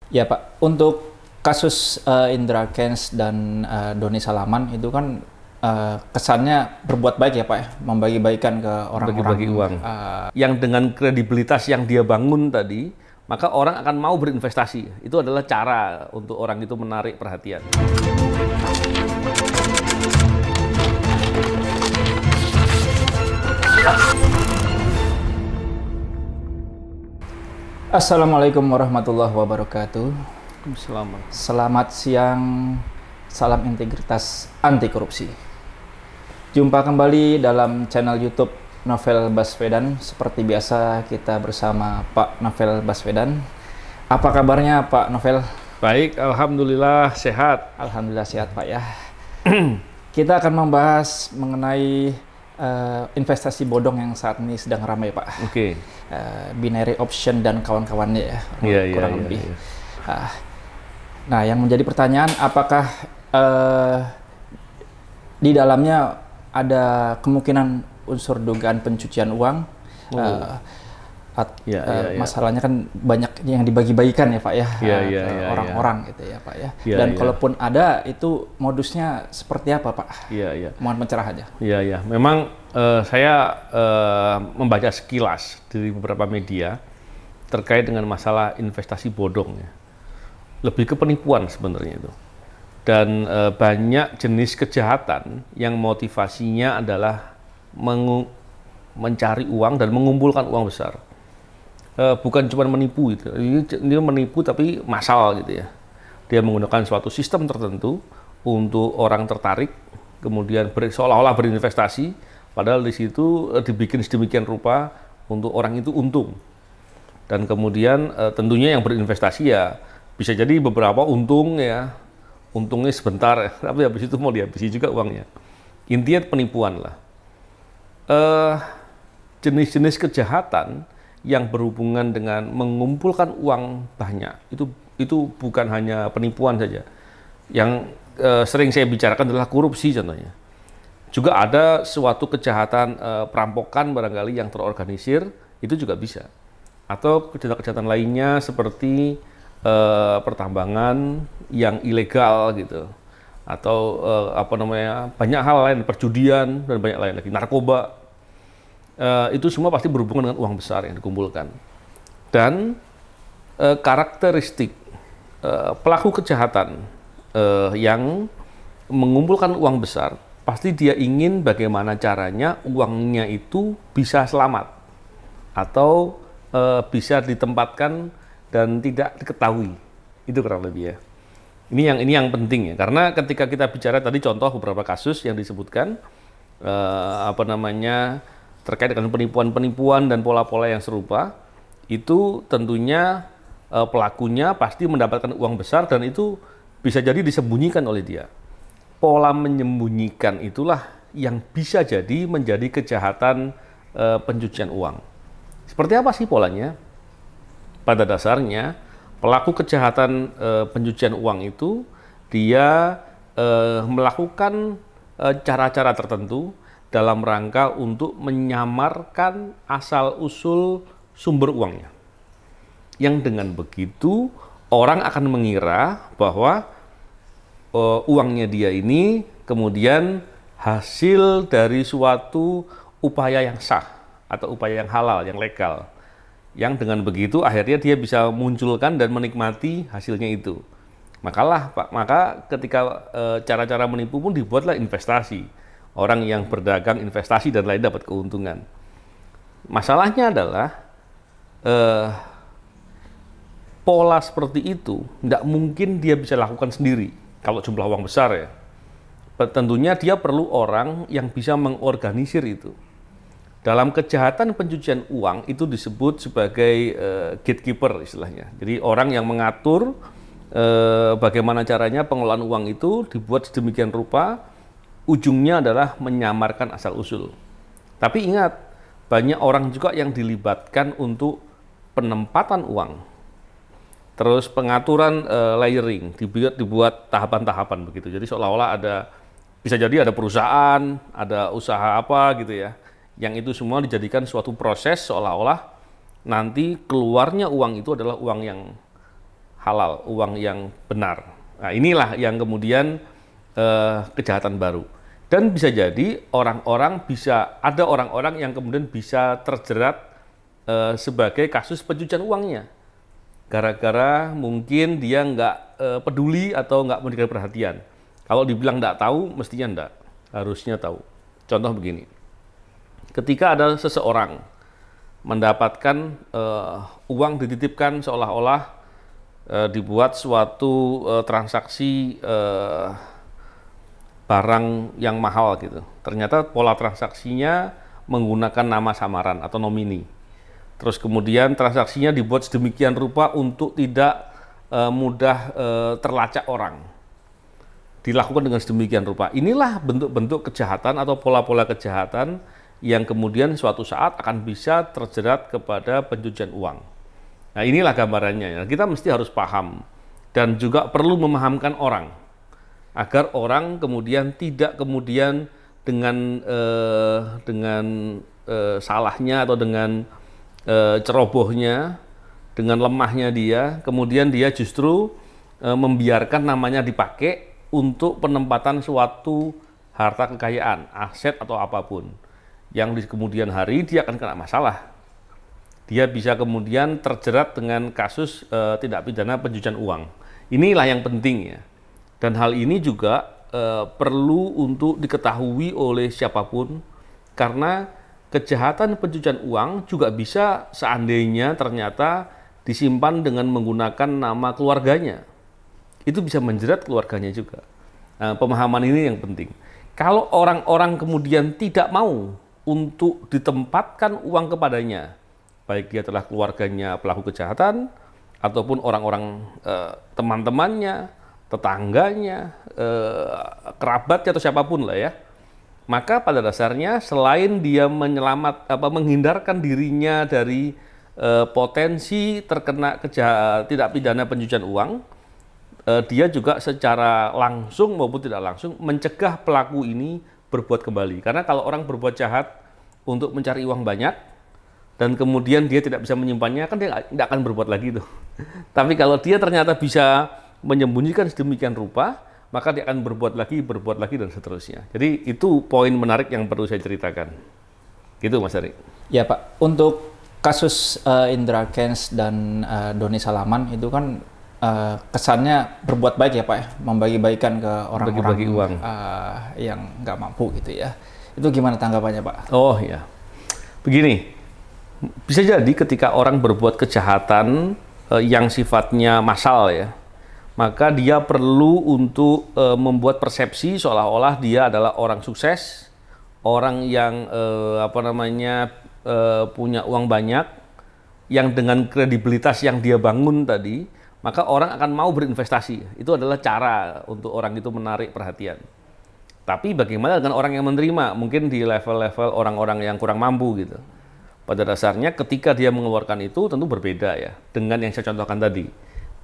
Ya Pak, untuk kasus Indra Kents dan Doni Salaman itu kan kesannya berbuat baik ya Pak ya, membagi-bagikan ke orang-orang Bagi-bagi uang. Yang dengan kredibilitas yang dia bangun tadi, maka orang akan mau berinvestasi. Itu adalah cara untuk orang itu menarik perhatian. Assalamualaikum warahmatullahi wabarakatuh. Selamat. Selamat siang, salam integritas anti korupsi. Jumpa kembali dalam channel YouTube Novel Baswedan. Seperti biasa kita bersama Pak Novel Baswedan. Apa kabarnya Pak Novel? Baik, alhamdulillah sehat. Alhamdulillah sehat Pak ya. Kita akan membahas mengenai investasi bodong yang saat ini sedang ramai Pak. Oke. Binary option dan kawan-kawannya ya, kurang lebih. Iya. Nah, yang menjadi pertanyaan, apakah di dalamnya ada kemungkinan unsur dugaan pencucian uang? Masalahnya kan banyak yang dibagi-bagikan ya Pak ya, orang-orang gitu ya Pak ya. Dan kalaupun ada, itu modusnya seperti apa Pak? Iya. Mohon pencerah aja. Iya. Memang saya membaca sekilas dari beberapa media terkait dengan masalah investasi bodong ya. Lebih ke penipuan sebenarnya itu. Dan banyak jenis kejahatan yang motivasinya adalah mencari uang dan mengumpulkan uang besar. Bukan cuma menipu gitu. Ini menipu tapi massal gitu ya. Dia menggunakan suatu sistem tertentu untuk orang tertarik, kemudian seolah-olah berinvestasi, padahal di situ dibikin sedemikian rupa untuk orang itu untung. Dan kemudian tentunya yang berinvestasi ya bisa jadi beberapa untung ya, untungnya sebentar, tapi habis itu mau dihabisi juga uangnya. Intinya penipuan lah. Jenis-jenis kejahatan yang berhubungan dengan mengumpulkan uang banyak itu bukan hanya penipuan saja. Yang sering saya bicarakan adalah korupsi contohnya. Juga ada suatu kejahatan perampokan barangkali yang terorganisir, itu juga bisa. Atau kejahatan-kejahatan lainnya seperti pertambangan yang ilegal gitu. Atau banyak hal lain, perjudian dan banyak lain lagi, narkoba. Itu semua pasti berhubungan dengan uang besar yang dikumpulkan. Dan karakteristik pelaku kejahatan yang mengumpulkan uang besar, pasti dia ingin bagaimana caranya uangnya itu bisa selamat atau bisa ditempatkan dan tidak diketahui. Itu kurang lebih ya. Ini yang penting ya, karena ketika kita bicara tadi contoh beberapa kasus yang disebutkan terkait dengan penipuan-penipuan dan pola-pola yang serupa, itu tentunya pelakunya pasti mendapatkan uang besar dan itu bisa jadi disembunyikan oleh dia. Pola menyembunyikan itulah yang bisa jadi menjadi kejahatan pencucian uang. Seperti apa sih polanya? Pada dasarnya, pelaku kejahatan pencucian uang itu dia melakukan cara-cara tertentu dalam rangka untuk menyamarkan asal-usul sumber uangnya. Yang dengan begitu, orang akan mengira bahwa uangnya dia ini kemudian hasil dari suatu upaya yang sah atau upaya yang halal, yang legal. Yang dengan begitu akhirnya dia bisa munculkan dan menikmati hasilnya itu. Maka ketika cara-cara menipu pun dibuatlah investasi. Orang yang berdagang investasi dan lain dapat keuntungan. Masalahnya adalah pola seperti itu tidak mungkin dia bisa lakukan sendiri kalau jumlah uang besar ya. Tentunya dia perlu orang yang bisa mengorganisir itu. Dalam kejahatan pencucian uang itu disebut sebagai gatekeeper istilahnya. Jadi orang yang mengatur bagaimana caranya pengelolaan uang itu dibuat sedemikian rupa, ujungnya adalah menyamarkan asal-usul. Tapi ingat, banyak orang juga yang dilibatkan untuk penempatan uang. Terus pengaturan layering, dibuat tahapan-tahapan begitu. Jadi seolah-olah bisa jadi ada perusahaan, ada usaha apa gitu ya. Yang itu semua dijadikan suatu proses seolah-olah nanti keluarnya uang itu adalah uang yang halal, uang yang benar. Nah, inilah yang kemudian kejahatan baru. Dan bisa jadi ada orang-orang yang kemudian bisa terjerat sebagai kasus pencucian uangnya. Gara-gara mungkin dia nggak peduli atau nggak memberikan perhatian. Kalau dibilang nggak tahu, mestinya nggak. Harusnya tahu. Contoh begini. Ketika ada seseorang mendapatkan uang dititipkan seolah-olah dibuat suatu transaksi barang yang mahal gitu. Ternyata pola transaksinya menggunakan nama samaran atau nomini. Terus kemudian transaksinya dibuat sedemikian rupa untuk tidak mudah terlacak orang. Dilakukan dengan sedemikian rupa. Inilah bentuk-bentuk kejahatan atau pola-pola kejahatan yang kemudian suatu saat akan bisa terjerat kepada pencucian uang. Nah, inilah gambarannya. Nah, kita mesti harus paham dan juga perlu memahamkan orang agar orang kemudian tidak kemudian dengan salahnya atau dengan cerobohnya, dengan lemahnya dia, kemudian dia justru membiarkan namanya dipakai untuk penempatan suatu harta kekayaan, aset atau apapun, yang di kemudian hari dia akan kena masalah. Dia bisa kemudian terjerat dengan kasus tindak pidana pencucian uang. Inilah yang penting ya. Dan hal ini juga perlu untuk diketahui oleh siapapun, karena kejahatan pencucian uang juga bisa seandainya ternyata disimpan dengan menggunakan nama keluarganya. Itu bisa menjerat keluarganya juga. Nah, pemahaman ini yang penting. Kalau orang-orang kemudian tidak mau untuk ditempatkan uang kepadanya, baik dia telah keluarganya pelaku kejahatan, ataupun orang-orang teman-temannya, tetangganya, kerabatnya atau siapapun lah ya, maka pada dasarnya selain dia menghindarkan dirinya dari potensi terkena tindak pidana pencucian uang, dia juga secara langsung maupun tidak langsung mencegah pelaku ini berbuat kembali. Karena kalau orang berbuat jahat untuk mencari uang banyak dan kemudian dia tidak bisa menyimpannya, kan dia tidak akan berbuat lagi tuh. Tapi kalau dia ternyata bisa menyembunyikan sedemikian rupa, maka dia akan berbuat lagi dan seterusnya. Jadi itu poin menarik yang perlu saya ceritakan. Gitu Mas Ari. Ya Pak, untuk kasus Indra Kents dan Doni Salaman itu kan kesannya berbuat baik ya Pak ya, membagi-bagikan ke orang-orang yang nggak mampu gitu ya. Itu gimana tanggapannya Pak? Oh ya, begini, bisa jadi ketika orang berbuat kejahatan yang sifatnya massal ya, maka dia perlu untuk membuat persepsi seolah-olah dia adalah orang sukses, orang yang punya uang banyak, yang dengan kredibilitas yang dia bangun tadi, maka orang akan mau berinvestasi. Itu adalah cara untuk orang itu menarik perhatian. Tapi bagaimana dengan orang yang menerima? Mungkin di level-level orang-orang yang kurang mampu gitu. Pada dasarnya ketika dia mengeluarkan itu tentu berbeda ya dengan yang saya contohkan tadi.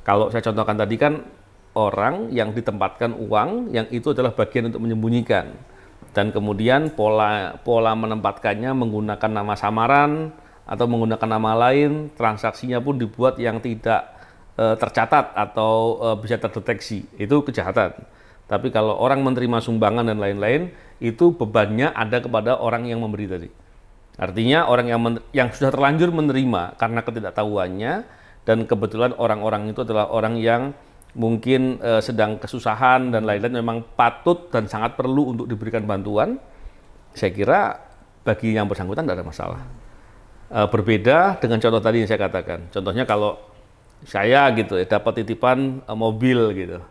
Kalau saya contohkan tadi kan orang yang ditempatkan uang yang itu adalah bagian untuk menyembunyikan. Dan kemudian pola menempatkannya menggunakan nama samaran atau menggunakan nama lain, transaksinya pun dibuat yang tidak tercatat atau bisa terdeteksi. Itu kejahatan. Tapi kalau orang menerima sumbangan dan lain-lain, itu bebannya ada kepada orang yang memberi tadi. Artinya orang yang sudah terlanjur menerima karena ketidaktahuannya, dan kebetulan orang-orang itu adalah orang yang mungkin sedang kesusahan dan lain-lain, memang patut dan sangat perlu untuk diberikan bantuan, saya kira bagi yang bersangkutan tidak ada masalah. Berbeda dengan contoh tadi yang saya katakan. Contohnya kalau saya gitu ya, dapat titipan mobil gitu,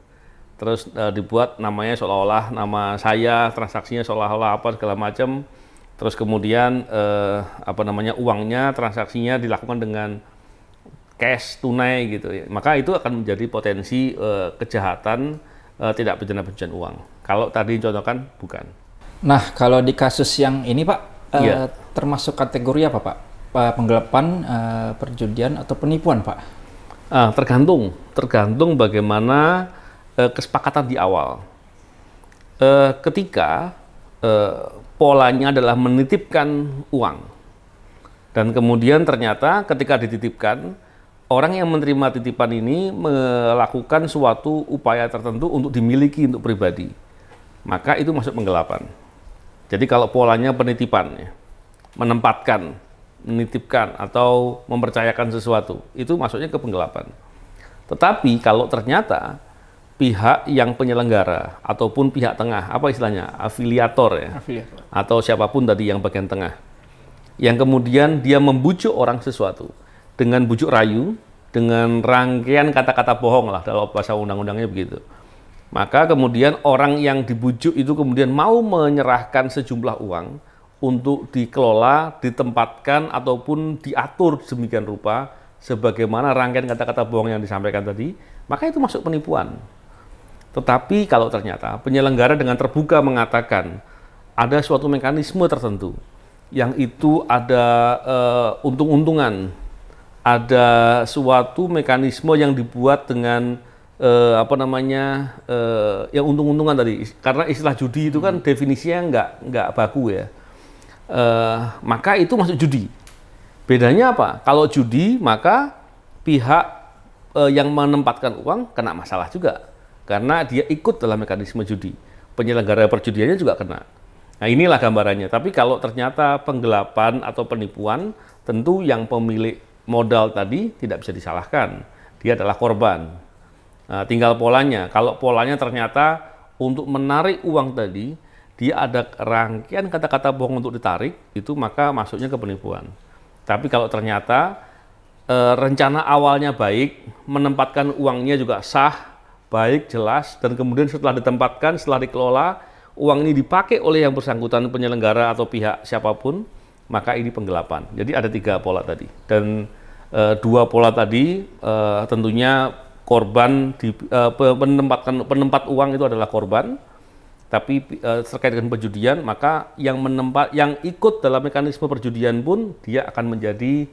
terus dibuat namanya seolah-olah nama saya, transaksinya seolah-olah apa segala macam, terus kemudian uangnya, transaksinya dilakukan dengan cash tunai gitu ya, maka itu akan menjadi potensi kejahatan tidak pidana pencucian uang. Kalau tadi contohkan bukan. Nah, kalau di kasus yang ini Pak, termasuk kategori apa Pak? Penggelapan, perjudian atau penipuan Pak? Tergantung bagaimana kesepakatan di awal. Ketika polanya adalah menitipkan uang dan kemudian ternyata ketika dititipkan orang yang menerima titipan ini melakukan suatu upaya tertentu untuk dimiliki untuk pribadi, maka itu masuk penggelapan. Jadi kalau polanya penitipan, ya, menempatkan, menitipkan, atau mempercayakan sesuatu, itu masuknya ke penggelapan. Tetapi kalau ternyata pihak yang penyelenggara ataupun pihak tengah, apa istilahnya, afiliator ya, atau siapapun tadi yang bagian tengah, yang kemudian dia membujuk orang sesuatu dengan bujuk rayu, dengan rangkaian kata-kata bohong lah, dalam bahasa undang-undangnya begitu. Maka kemudian orang yang dibujuk itu kemudian mau menyerahkan sejumlah uang untuk dikelola, ditempatkan, ataupun diatur sedemikian rupa sebagaimana rangkaian kata-kata bohong yang disampaikan tadi, maka itu masuk penipuan. Tetapi kalau ternyata penyelenggara dengan terbuka mengatakan ada suatu mekanisme tertentu yang itu ada untung-untungan, ada suatu mekanisme yang dibuat dengan yang untung-untungan tadi, karena istilah judi itu kan definisinya nggak baku ya, maka itu masuk judi. Bedanya apa? Kalau judi maka pihak yang menempatkan uang kena masalah juga, karena dia ikut dalam mekanisme judi. Penyelenggara perjudiannya juga kena. Nah inilah gambarannya. Tapi kalau ternyata penggelapan atau penipuan, tentu yang pemilik modal tadi tidak bisa disalahkan. Dia adalah korban. Nah, tinggal polanya. Kalau polanya ternyata untuk menarik uang tadi, dia ada rangkaian kata-kata bohong untuk ditarik, itu maka masuknya ke penipuan. Tapi kalau ternyata rencana awalnya baik, menempatkan uangnya juga sah, baik, jelas, dan kemudian setelah ditempatkan, setelah dikelola, uang ini dipakai oleh yang bersangkutan, penyelenggara atau pihak siapapun, maka ini penggelapan. Jadi ada 3 pola tadi. Dan 2 pola tadi tentunya korban penempat uang itu adalah korban, tapi terkait dengan perjudian, maka yang ikut dalam mekanisme perjudian pun dia akan menjadi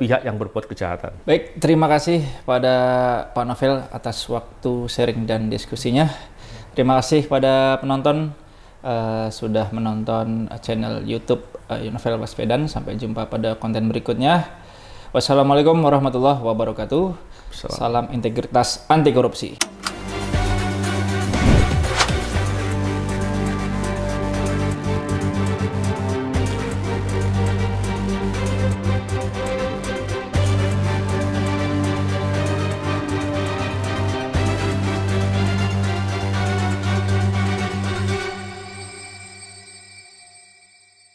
pihak yang berbuat kejahatan. Baik, terima kasih pada Pak Novel atas waktu sharing dan diskusinya. Terima kasih pada penonton sudah menonton channel YouTube Novel Baswedan. Sampai jumpa pada konten berikutnya. Wassalamualaikum warahmatullahi wabarakatuh. Salam integritas anti korupsi.